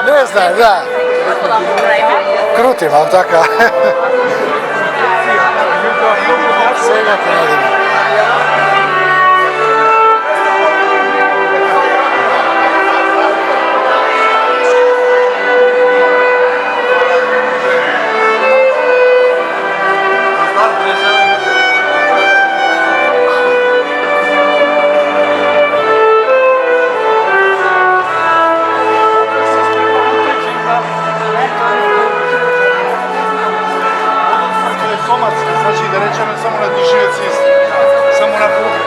Ne znam, da. Kruti vam taka. Svega ponadimo. Znači da rečemo samo na dužnici, samo na bubi.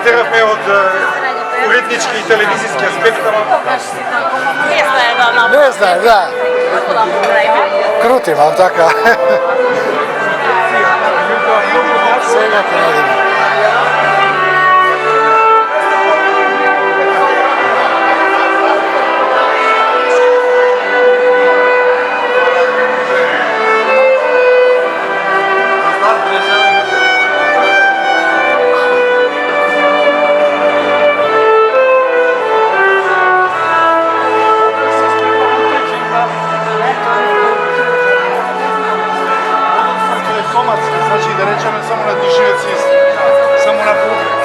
Коментирахме от уреднички и телевизijski aspekt, Ne znam, da. Kruti vam taka. Svega ponadimo. znači da rečemo samo na dužnici, samo na bubi.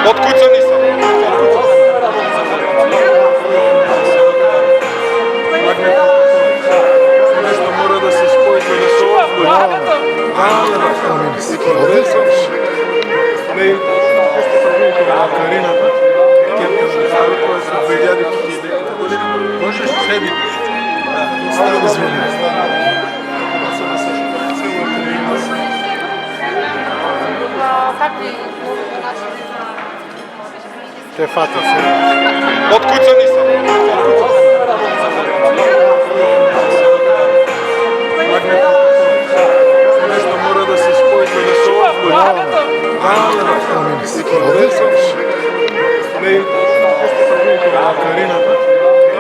Otkucani sam. Nešto mora da se spojite da se ovdje. Ovdje sam. Ne, Карината. Това са 2000 години. Можеш седи. Извини. Те фата се. Откуцани съм. Нещо мора да се споите да се овдje. Ovdje sam. Не, Карината.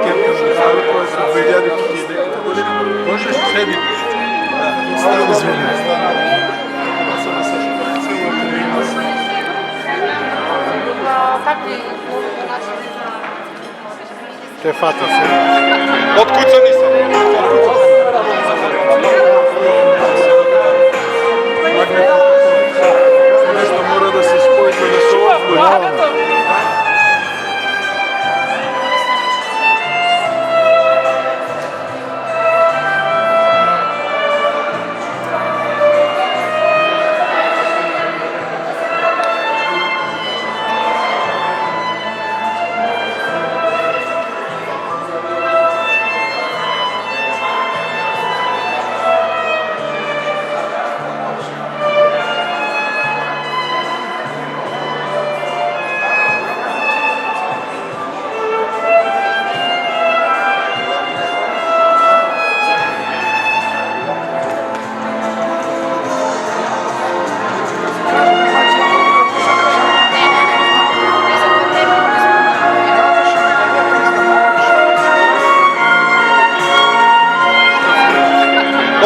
Това са 2000 години. Можеш седи. Извини. Те фата се. Откуцани съм. Нещо мора да се споите да се овдje.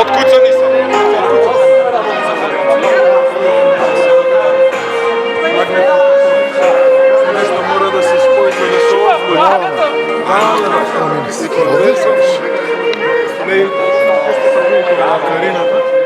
Otkucani sam. Nešto mora da se spoji da se ovdje. Ovdje? Ne, Karina.